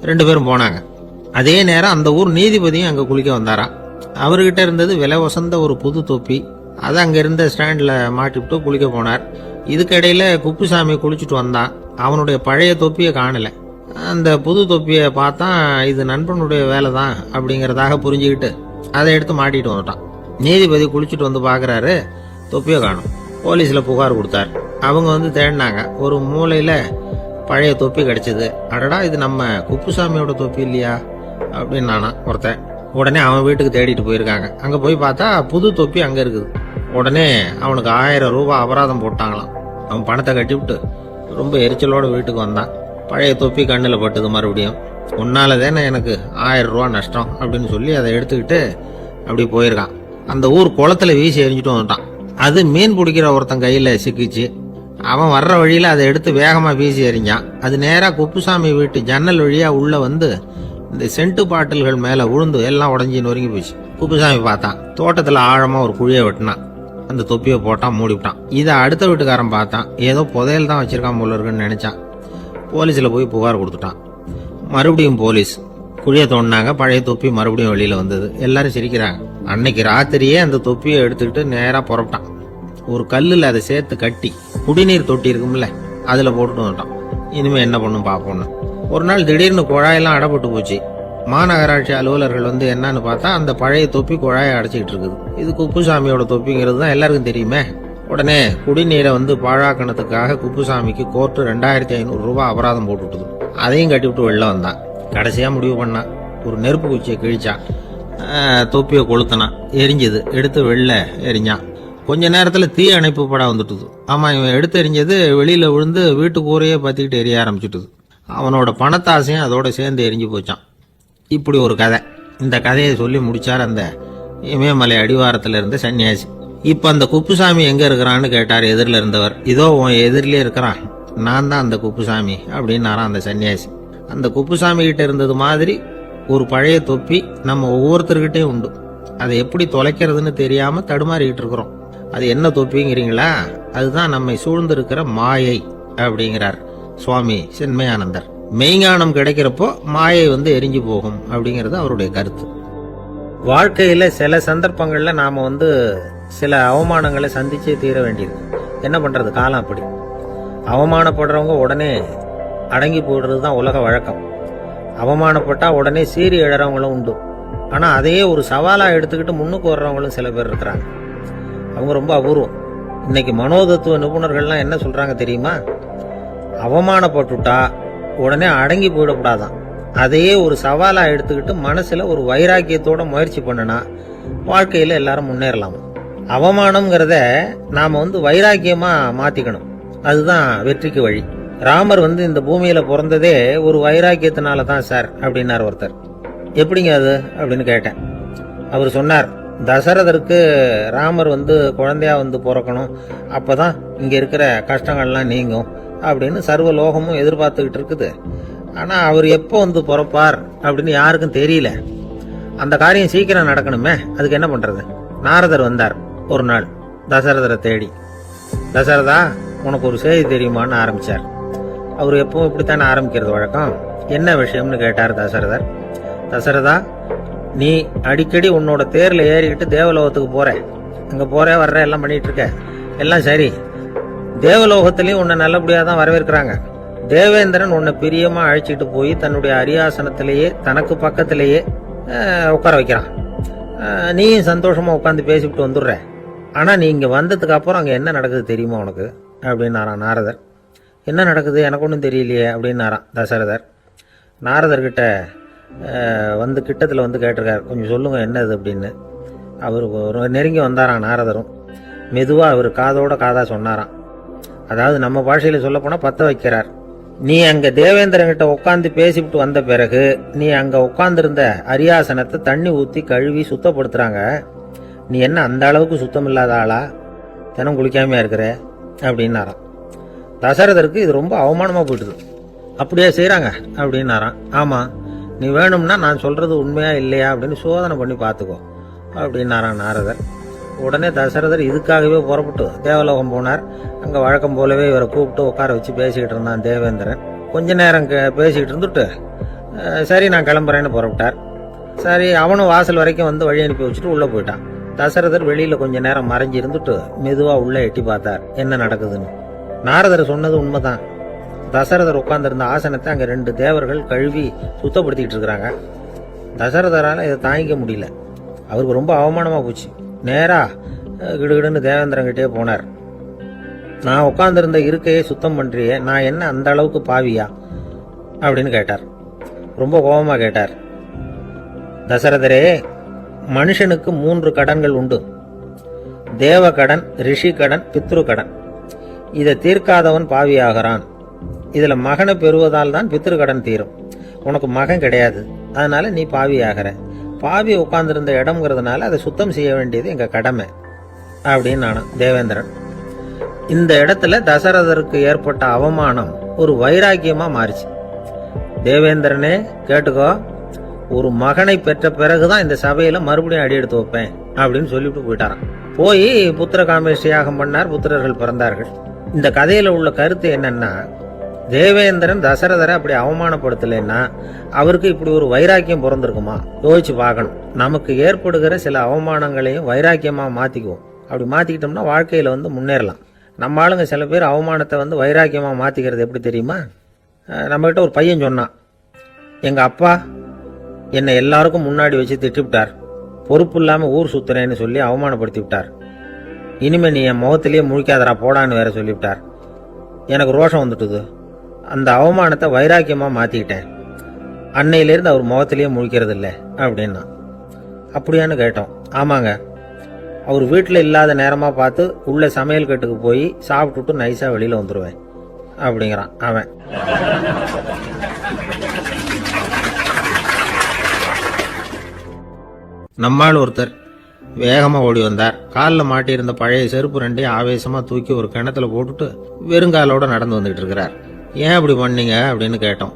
2 பேரும் போனாங்க. அதே நேரம் அந்த ஊர் நீதிபதியும் அங்கே குளிக்க வந்தாராம். அவர்கிட்ட இருந்தது விலை வசந்த ஒரு புது தொப்பி. அதை அங்கே இருந்த ஸ்டாண்டில் மாட்டிவிட்டு குளிக்க போனார். இதுக்கிடையில குப்புசாமி குளிச்சுட்டு வந்தான். அவனுடைய பழைய தொப்பியை காணலை. அந்த புது தொப்பியை பார்த்தா இது நண்பனுடைய வேலை தான் அப்படிங்கிறதாக புரிஞ்சுக்கிட்டு அதை எடுத்து மாட்டிட்டு வந்துட்டான். நீதிபதி குளிச்சுட்டு வந்து பார்க்குறாரு, தொப்பியை காணும். போலீஸில் புகார் கொடுத்தார். அவங்க தேடினாங்க. ஒரு மூலையில் பழைய தொப்பி கிடைச்சது. அடடா, இது நம்ம குப்புசாமியோட தொப்பி இல்லையா அப்படின்னு நானா ஒருத்தன். உடனே அவன் வீட்டுக்கு தேடிட்டு போயிருக்காங்க. அங்கே போய் பார்த்தா புது தொப்பி அங்கே இருக்குது. உடனே அவனுக்கு 1000 ரூபாய் அபராதம் போட்டாங்களாம். அவன் பணத்தை கட்டிவிட்டு ரொம்ப எரிச்சலோடு வீட்டுக்கு வந்தான். பழைய தொப்பி கண்ணில் பட்டுது. மறுபடியும், உன்னால தானே எனக்கு 1000 ரூபா நஷ்டம் அப்படின்னு சொல்லி அதை எடுத்துக்கிட்டு அப்படி போயிருக்கான். அந்த ஊர் குளத்துல வீசி எரிஞ்சிட்டு வந்துட்டான். அது மீன் பிடிக்கிற ஒருத்தன் கையில் சிக்கிச்சு. அவன் வர்ற வழியில் அதை எடுத்து வேகமாக வீசி எறிஞ்சான். அது நேராக குப்புசாமி வீட்டு ஜன்னல் வழியாக உள்ள இந்த சென்ட்டு பாட்டில்கள் மேலே விழுந்து எல்லாம் உடஞ்சி நொறுங்கி போச்சு. குப்புசாமி பார்த்தான். தோட்டத்தில் ஆழமாக ஒரு குழியை வெட்டினான். அந்த தொப்பியை போட்டான், மூடிவிட்டான். இதை அடுத்த வீட்டுக்காரன் பார்த்தான். ஏதோ புதையல் தான் வச்சிருக்கான் போல இருக்குன்னு நினைச்சான். போலீஸில் போய் புகார் கொடுத்துட்டான். மறுபடியும் போலீஸ் குழியை தோண்டினாங்க. பழைய தொப்பி மறுபடியும் வெளியில் வந்தது. எல்லாரும் சிரிக்கிறாங்க. அன்னைக்கு ராத்திரியே அந்த தொப்பியை எடுத்துக்கிட்டு நேராக புறப்பட்டான். ஒரு கல்லில் அதை சேர்த்து கட்டி குடிநீர் தொட்டி இருக்கும்ல, அதில் போட்டுட்டு வந்துட்டான். இனிமேல் என்ன பண்ணும் பார்ப்போன்னு. ஒரு நாள் திடீர்னு குழாயெல்லாம் அடைப்பட்டு போச்சு. மாநகராட்சி அலுவலர்கள் என்னன்னு பார்த்தா அந்த பழைய தொப்பி குழாயை அடைச்சிக்கிட்டு இருக்குது. இது குப்புசாமியோட தொப்பிங்கிறது தான் எல்லாருக்கும் தெரியுமே. உடனே குடிநீரை பாழாக்கணத்துக்காக குப்புசாமிக்கு கோர்ட்டு 2500 ரூபாய் அபராதம் போட்டுவிட்டது. அதையும் கட்டிவிட்டு வெளில வந்தான். கடைசியாக முடிவு பண்ணான். ஒரு நெருப்பு குச்சியை கிழிச்சான். தொப்பியை கொளுத்தினான். எரிஞ்சது. எடுத்து வெளில எரிஞ்சான். கொஞ்ச நேரத்தில் தீ அணைப்பு படம் வந்துட்டுது. ஆமாம், இவன் எடுத்து எரிஞ்சது வெளியில் விழுந்து வீட்டு கூரையே பற்றிக்கிட்டு எரிய ஆரம்பிச்சுட்டுது. அவனோட பணத்தாசையும் அதோட சேர்ந்து எரிஞ்சு போச்சான். இப்படி ஒரு கதை. இந்த கதையை சொல்லி முடிச்சார் அந்த இமயமலை அடிவாரத்தில் இருந்த சன்னியாசி. இப்ப அந்த குப்புசாமி எங்க இருக்கிறான்னு கேட்டார் எதிரில் இருந்தவர். இதோ உன் எதிரிலே இருக்கிறான், நான் தான் அந்த குப்புசாமி அப்படின்னாராம் அந்த சன்னியாசி. அந்த குப்புசாமி கிட்ட இருந்தது மாதிரி ஒரு பழைய தொப்பி நம்ம ஒவ்வொருத்தர்கிட்டையும் உண்டு. அதை எப்படி தொலைக்கிறதுன்னு தெரியாம தடுமாறிக்கிட்டு இருக்கிறோம். அது என்ன தொப்பிங்கிறீங்களா? அதுதான் நம்மை சூழ்ந்திருக்கிற மாயை அப்படிங்கிறார் சுவாமி சின்மயானந்தர். மெய்ஞானம் கிடைக்கிறப்போ மாயை எரிஞ்சு போகும் அப்படிங்கிறது அவருடைய கருத்து. வாழ்க்கையில சில சந்தர்ப்பங்கள்ல நாம சில அவமானங்களை சந்திச்சே தீர வேண்டியது. என்ன பண்றது, காலம் அப்படி. அவமானப்படுறவங்க உடனே அடங்கி போடுறது தான் உலக வழக்கம். அவமானப்பட்டா உடனே சீறி எழறவங்களும் உண்டு. ஆனா அதையே ஒரு சவாலா எடுத்துக்கிட்டு முன்னுக்கு வர்றவங்களும் சில பேர் இருக்கிறாங்க. அவங்க ரொம்ப அபூர்வம். இன்னைக்கு மனோதத்துவ நிபுணர்கள்லாம் என்ன சொல்றாங்க தெரியுமா? அவமானப்பட்டுட்டா உடனே அடங்கி போயிடக்கூடாதான். அதையே ஒரு சவாலா எடுத்துக்கிட்டு மனசுல ஒரு வைராக்கியத்தோட முயற்சி பண்ணனா வாழ்க்கையில எல்லாரும் முன்னேறலாம். அவமானம்ங்கிறத நாம வைராக்கியமா மாத்திக்கணும். அதுதான் வெற்றிக்கு வழி. ராமர் இந்த பூமியில பிறந்ததே ஒரு வைராக்கியத்தினால தான் சார் அப்படின்னார் ஒருத்தர். எப்படிங்க அது அப்படின்னு கேட்டேன். அவர் சொன்னார், தசரதருக்கு ராமர் குழந்தையா பிறக்கணும், அப்பதான் இங்க இருக்கிற கஷ்டங்கள்லாம் நீங்கும் அப்படின்னு சர்வ லோகமும் எதிர்பார்த்துக்கிட்டு இருக்குது. ஆனா அவர் எப்போ பிறப்பார் அப்படின்னு யாருக்கும் தெரியல. அந்த காரியம் சீக்கிரம் நடக்கணுமே, அதுக்கு என்ன பண்றது? நாரதர் வந்தார் ஒரு நாள் தசரதரை தேடி. தசரதா, உனக்கு ஒரு செய்தி தெரியுமான்னு ஆரம்பிச்சார். அவர் எப்பவும் இப்படித்தானே ஆரம்பிக்கிறது வழக்கம். என்ன விஷயம்னு கேட்டார் தசரதர். தசரதா, நீ அடிக்கடி உன்னோட தேர்ல ஏறிக்கிட்டு தேவலோகத்துக்கு போற, அங்க போற வர்ற எல்லாம் பண்ணிட்டு இருக்க, எல்லாம் சரி. தேவலோகத்திலையும் உன்னை நல்லபடியா தான் வரவேற்கிறாங்க. தேவேந்திரன் உன்னை பிரியமா அழைச்சிட்டு போய் தன்னுடைய அரியாசனத்திலேயே தனக்கு பக்கத்திலேயே உட்கார வைக்கிறான். நீயும் சந்தோஷமா உட்காந்து பேசிவிட்டு வந்துடுற. ஆனா நீ இங்க வந்ததுக்கு அப்புறம் அங்க என்ன நடக்குது தெரியுமா உனக்கு அப்படின்னாராம் நாரதர். என்ன நடக்குது எனக்கு ஒன்றும் தெரியலையே அப்படின்னாராம் தசரதர். நாரதர்கிட்ட கிட்டத்தில் கேட்டிருக்காரு, கொஞ்சம் சொல்லுங்க என்னது அப்படின்னு. அவர் நெருங்கி வந்தாராம் நாரதரும். மெதுவா அவர் காதோட காதா சொன்னாராம். அதாவது நம்ம பாஷையில சொல்ல போனா பத்த வைக்கிறார். நீ அங்க தேவேந்திரங்கிட்ட உட்காந்து பேசிவிட்டு வந்த பிறகு நீ அங்க உட்கார்ந்திருந்த அரியாசனத்தை தண்ணி ஊத்தி கழுவி சுத்தப்படுத்துறாங்க. நீ என்ன அந்த அளவுக்கு சுத்தம் இல்லாத ஆளா, தினம் குளிக்காமையா இருக்கிற அப்படின்னாராம். தசரதருக்கு இது ரொம்ப அவமானமா போயிடுது. அப்படியே செய்யறாங்க அப்படின்னாராம். ஆமா, நீ வேணும்னா நான் சொல்றது உண்மையா இல்லையா அப்படின்னு சோதனை பண்ணி பார்த்துக்கோ அப்படின்னாராம் நாரதர். உடனே தசரதர் இதுக்காகவே புறப்பட்டு தேவலோகம் போனார். அங்க வழக்கம் போலவே இவரை கூப்பிட்டு உட்கார வச்சு பேசிக்கிட்டு இருந்தான் தேவேந்திரன். கொஞ்ச நேரம் பேசிக்கிட்டு இருந்துட்டு சரி நான் கிளம்புறேன்னு புறப்பட்டார். சரி, அவனும் வாசல் வரைக்கும் வழி அனுப்பி வச்சுட்டு உள்ள போயிட்டான். தசரதர் வெளியில கொஞ்ச நேரம் மறைஞ்சு இருந்துட்டு மெதுவா உள்ள எட்டி பார்த்தார் என்ன நடக்குதுன்னு. நாரதர் சொன்னது உண்மைதான். தசரதர் உட்கார்ந்திருந்த ஆசனத்தை அங்க 2 தேவர்கள் கழுவி சுத்தப்படுத்திக்கிட்டு இருக்கிறாங்க. தசரதரால இதை தாங்கிக்க முடியல. அவருக்கு ரொம்ப அவமானமா போச்சு. நேரா கிடுகிடுன்னு தேவேந்திரங்கிட்டே போனார். நான் உட்கார்ந்திருந்த இருக்கையை சுத்தம் பண்றியே, நான் என்ன அந்த அளவுக்கு பாவியா அப்படின்னு கேட்டார். ரொம்ப கோபமா கேட்டார். தசரதரே, மனுஷனுக்கு 3 கடன்கள் உண்டு. தேவ கடன், ரிஷி கடன், பித்ரு கடன். இதை தீர்க்காதவன் பாவியாகிறான். இதுல மகனை பெறுவதால் தான் பித்ரு கடன் தீரும். உனக்கு மகன் கிடையாது, அதனால நீ பாவியாகிற. பாவி உட்கார்ந்திருந்த இடம்ங்கிறதுனால அதை சுத்தம் செய்ய வேண்டியது எங்க கடமை அப்படின்னு நானும் தேவேந்திரன். இந்த இடத்துல தசரதருக்கு ஏற்பட்ட அவமானம் ஒரு வைராக்கியமா மாறிச்சு. தேவேந்திரனே கேட்டுக்கோ, ஒரு மகனை பெற்ற பிறகுதான் இந்த சபையில மறுபடியும் அடி எடுத்து வைப்பேன் அப்படின்னு சொல்லிவிட்டு போயிட்டாராம். போய் புத்திர காமேஷ்டி யாகம் பண்ணார். புத்திரர்கள் பிறந்தார்கள். இந்த கதையில உள்ள கருத்து என்னன்னா, தேவேந்திரன் தசரதரை அப்படி அவமானப்படுத்தலைன்னா அவருக்கு இப்படி ஒரு வைராக்கியம் பிறந்திருக்குமா? யோசிச்சு பார்க்கணும். நமக்கு ஏற்படுகிற சில அவமானங்களையும் வைராக்கியமா மாத்திக்குவோம். அப்படி மாத்திக்கிட்டோம்னா வாழ்க்கையில முன்னேறலாம். நம்ம ஆளுங்க சில பேர் அவமானத்தை வைராக்கியமா மாத்திக்கிறது எப்படி தெரியுமா? நம்ம கிட்ட ஒரு பையன் சொன்னான், எங்க அப்பா என்னை எல்லாருக்கும் முன்னாடி வச்சு திட்டிவிட்டார், பொறுப்பு இல்லாம ஊர் சுத்துறேன்னு சொல்லி அவமானப்படுத்தி விட்டார். இனிமே நீ என் முகத்திலேயே முழிக்காதரா போடான்னு வேற சொல்லிவிட்டார். எனக்கு ரோஷம் வந்துட்டுது. அந்த அவமானத்தை வைராக்கியமா மாத்திக்கிட்டேன். அன்னையிலிருந்து அவர் முகத்திலேயே முழிக்கிறது இல்லை அப்படின்னா. அப்படியான்னு கேட்டோம். ஆமாங்க, அவர் வீட்டில் இல்லாத நேரமா பார்த்து உள்ள சமையல் கட்டுக்கு போய் சாப்பிட்டுட்டு நைஸா வெளியில வந்துருவேன் அப்படிங்கிறான் அவன். நம்மால் ஒருத்தர் வேகமாக ஓடி வந்தார். காலில் மாட்டியிருந்த பழைய செருப்பு ரெண்டையும் ஆவேசமாக தூக்கி ஒரு கிணத்துல போட்டுட்டு வெறுங்காலோட நடந்து வந்துகிட்டு இருக்கிறார். ஏன் அப்படி பண்ணீங்க அப்படின்னு கேட்டோம்.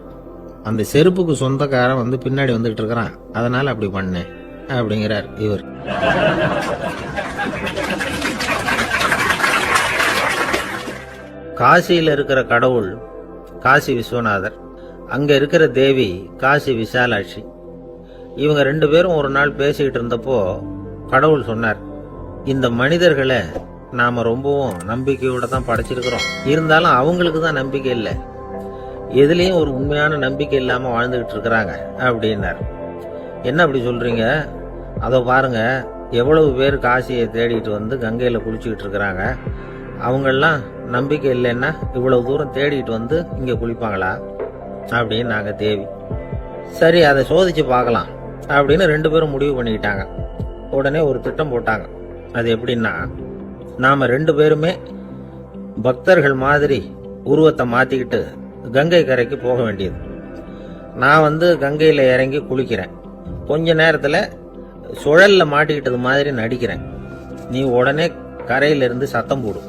அந்த செருப்புக்கு சொந்தக்காரன் வந்து பின்னாடி வந்துகிட்டு இருக்கிறான், அதனால அப்படி பண்ணேன் அப்படிங்கிறார் இவர். காசியில் இருக்கிற கடவுள் காசி விஸ்வநாதர், அங்க இருக்கிற தேவி காசி விசாலாட்சி. இவங்க 2 பேரும் ஒரு நாள் பேசிக்கிட்டு இருந்தப்போ கடவுள் சொன்னார், இந்த மனிதர்களை நாம ரொம்பவும் நம்பிக்கையோட தான் படைச்சிருக்கிறோம், இருந்தாலும் அவங்களுக்கு தான் நம்பிக்கை இல்லை, எதுலேயும் ஒரு உண்மையான நம்பிக்கை இல்லாம வாழ்ந்துகிட்டு இருக்கிறாங்க அப்படின்னார். என்ன அப்படி சொல்றீங்க? அதோ பாருங்க, எவ்வளவு பேர் காசியை தேடிட்டு வந்து கங்கையில குளிச்சுக்கிட்டு இருக்கிறாங்க, அவங்கெல்லாம் நம்பிக்கை இல்லைன்னா இவ்வளவு தூரம் தேடிட்டு வந்து இங்க குளிப்பாங்களா அப்படின்னு நாங்க தேவி. சரி, அதை சோதிச்சு பார்க்கலாம் அப்படின்னு 2 பேரும் முடிவு பண்ணிக்கிட்டாங்க. உடனே ஒரு திட்டம் போட்டாங்க. அது எப்படின்னா, நாம 2 பேருமே பக்தர்கள் மாதிரி உருவத்தை மாத்திக்கிட்டு கங்கை கரைக்கு போக வேண்டியது. நான் வந்து கங்கையில இறங்கி குளிக்கிறேன், கொஞ்ச நேரத்துல சுழல்ல மாட்டிக்கிட்டது மாதிரி நடிக்கிறேன், நீ உடனே கரையில இருந்து சத்தம் போடும்,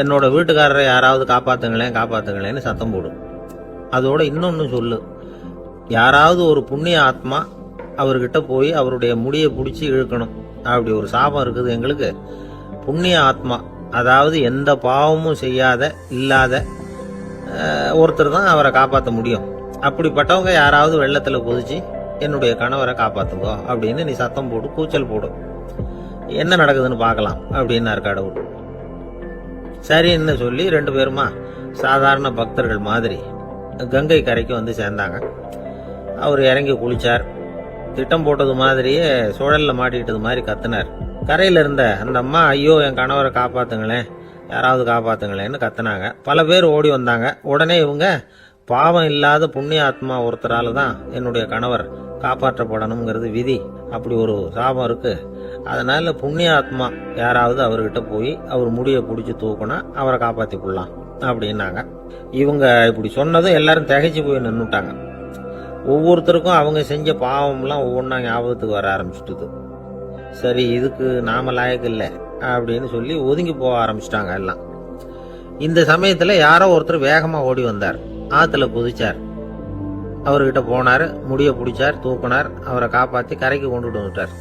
என்னோட வீட்டுக்காரரை யாராவது காப்பாத்துங்களேன் காப்பாத்துங்களேன்னு சத்தம் போடும். அதோட இன்னொன்னு சொல்லு, யாராவது ஒரு புண்ணிய ஆத்மா அவர்கிட்ட போய் அவருடைய முடியை பிடிச்சி இழுக்கணும், அப்படி ஒரு சாபம் இருக்குது எங்களுக்கு. புண்ணிய ஆத்மா, அதாவது எந்த பாவமும் செய்யாத இல்லாத ஒருத்தர் தான் அவரை காப்பாற்ற முடியும், அப்படிப்பட்டவங்க யாராவது வெள்ளத்துல குதிச்சு என்னுடைய கணவரை காப்பாத்துங்கோ அப்படின்னு நீ சத்தம் போடு, கூச்சல் போடு, என்ன நடக்குதுன்னு பார்க்கலாம் அப்படின்னாரு கடவுள். சரின்னு சொல்லி 2 பேருமா சாதாரண பக்தர்கள் மாதிரி கங்கை கரைக்கு வந்து சேர்ந்தாங்க. அவர் இறங்கி குளிச்சார். திட்டம் போட்டது மாதிரியே சுழல்ல மாட்டிக்கிட்டது மாதிரி கத்துனார். கரையில இருந்த அந்த அம்மா, ஐயோ என் கணவரை காப்பாத்துங்களேன், யாராவது காப்பாத்துங்களேன்னு கத்துனாங்க. பல பேர் ஓடி வந்தாங்க. உடனே இவங்க, பாவம் இல்லாத புண்ணிய ஆத்மா ஒருத்தரால தான் என்னுடைய கணவர் காப்பாற்றப்படணுங்கிறது விதி, அப்படி ஒரு சாபம் இருக்கு, அதனால புண்ணிய ஆத்மா யாராவது அவர்கிட்ட போய் அவர் முடியை பிடிச்சி தூக்குனா அவரை காப்பாத்தி கொள்ளலாம் அப்படின்னாங்க. இவங்க இப்படி சொன்னதும் எல்லாரும் திகைச்சு போய் நின்னுட்டாங்க. ஒவ்வொருத்தருக்கும் அவங்க செஞ்ச பாவம்லாம் ஒவ்வொன்றா ஞாபகத்துக்கு வர ஆரம்பிச்சுட்டுது. சரி, இதுக்கு நாம லாயக்கு இல்லை அப்படின்னு சொல்லி ஒதுங்கி போக ஆரம்பிச்சிட்டாங்க எல்லாம். இந்த சமயத்துல யாரோ ஒருத்தர் வேகமா ஓடி வந்தார், ஆத்துல குதிச்சார், அவர்கிட்ட போனார், முடிய பிடிச்சார், தூக்குனார், அவரை காப்பாத்தி கரைக்கு கொண்டுட்டு வந்துட்டார்.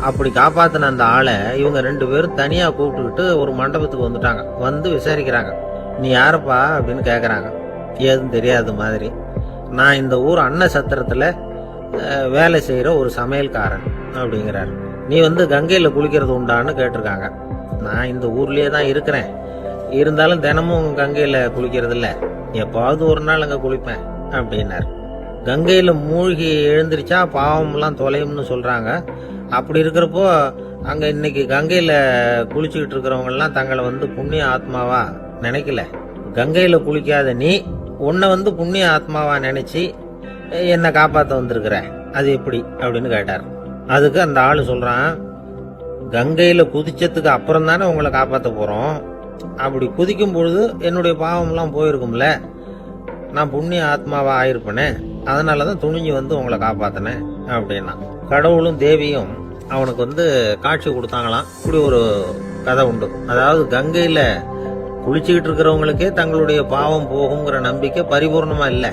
அப்படி காப்பாத்தின அந்த ஆளை இவங்க 2 பேரும் தனியா கூப்பிட்டுக்கிட்டு ஒரு மண்டபத்துக்கு வந்துட்டாங்க. வந்து விசாரிக்கிறாங்க. நீ யாருப்பா அப்படின்னு கேக்குறாங்க. ஏதும் தெரியாத மாதிரி, நான் இந்த ஊர் அன்ன சத்திரத்துல வேலை செய்யற ஒரு சமையல்காரன் அப்படிங்கிறார். நீ வந்து கங்கையில குளிக்கிறது உண்டான்னு கேட்டிருக்காங்க. நான் இந்த ஊர்லயே தான் இருக்கிறேன், இருந்தாலும் தினமும் கங்கையில குளிக்கிறது இல்ல, எப்பாவது ஒரு நாள் அங்க குளிப்பேன் அப்படின்னார். கங்கையில மூழ்கி எழுந்திருச்சா பாவம்லாம் தொலையும்னு சொல்றாங்க. அப்படி இருக்கிறப்போ அங்க இன்னைக்கு கங்கையில குளிச்சுக்கிட்டு இருக்கிறவங்க எல்லாம் தங்களை வந்து புண்ணிய ஆத்மாவா நினைக்கல. கங்கையில குளிக்காத நீ உன்னை வந்து புண்ணிய ஆத்மாவா நினைச்சு என்னை காப்பாத்த வந்திருக்கிற, அது எப்படி அப்படின்னு கேட்டார். அதுக்கு அந்த ஆளு சொல்றான், கங்கையில குதிச்சதுக்கு அப்புறம் தானே உங்களை காப்பாத்த போறோம், அப்படி குதிக்கும் பொழுது என்னுடைய பாவம்லாம் போயிருக்கும்ல, நான் புண்ணிய ஆத்மாவா ஆயிருப்பேனே, அதனாலதான் துணிஞ்சு வந்து உங்களை காப்பாத்தினேன் அப்படின்னா. கடவுளும் தேவியும் அவனுக்கு வந்து காட்சி கொடுத்தாங்களாம். இப்படி ஒரு கதை உண்டு. அதாவது கங்கையில குளிச்சுக்கிட்டு இருக்கிறவங்களுக்கே தங்களுடைய பாவம் போகுங்கிற நம்பிக்கை பரிபூர்ணமா இல்ல,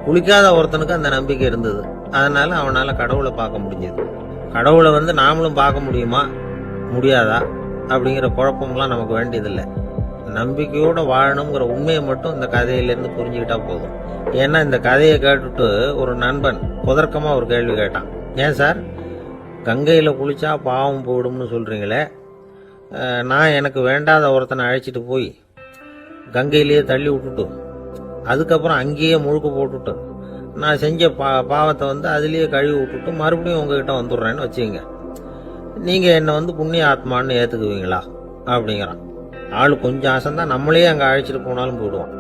குளிக்காத ஒருத்தனுக்கு அந்த நம்பிக்கை இருந்தது, அதனால அவனால கடவுளை பார்க்க முடிஞ்சது. கடவுளை வந்து நாமளும் பார்க்க முடியுமா முடியாதா அப்படிங்கிற குழப்பம்லாம் நமக்கு வேண்டியதில்லை. நம்பிக்கையோட வாழணுங்கிற உண்மையை மட்டும் இந்த கதையிலிருந்து புரிஞ்சுக்கிட்டா போதும். ஏன்னா இந்த கதையை கேட்டுட்டு ஒரு நண்பன் குதர்க்கமா ஒரு கேள்வி கேட்டான். ஏன் சார், கங்கையில குளிச்சா பாவம் போயிடும்னு சொல்றீங்களே, நான் எனக்கு வேண்டாத ஒருத்தனை அழைச்சிட்டு போய் கங்கையிலேயே தள்ளி விட்டுட்டு அதுக்கப்புறம் அங்கேயே முழுக்க போட்டுட்டு நான் செஞ்ச பாவத்தை வந்து அதுலேயே கழுவி விட்டுட்டு மறுபடியும் உங்ககிட்ட வந்துடுறேன்னு வச்சுக்கோங்க, நீங்க என்னை வந்து புண்ணிய ஆத்மான்னு ஏத்துக்குவீங்களா அப்படிங்கிறான். ஆளு கொஞ்சம் அசந்தா நம்மளே அங்க அழைச்சிட்டு போனாலும் போயிடுவான்.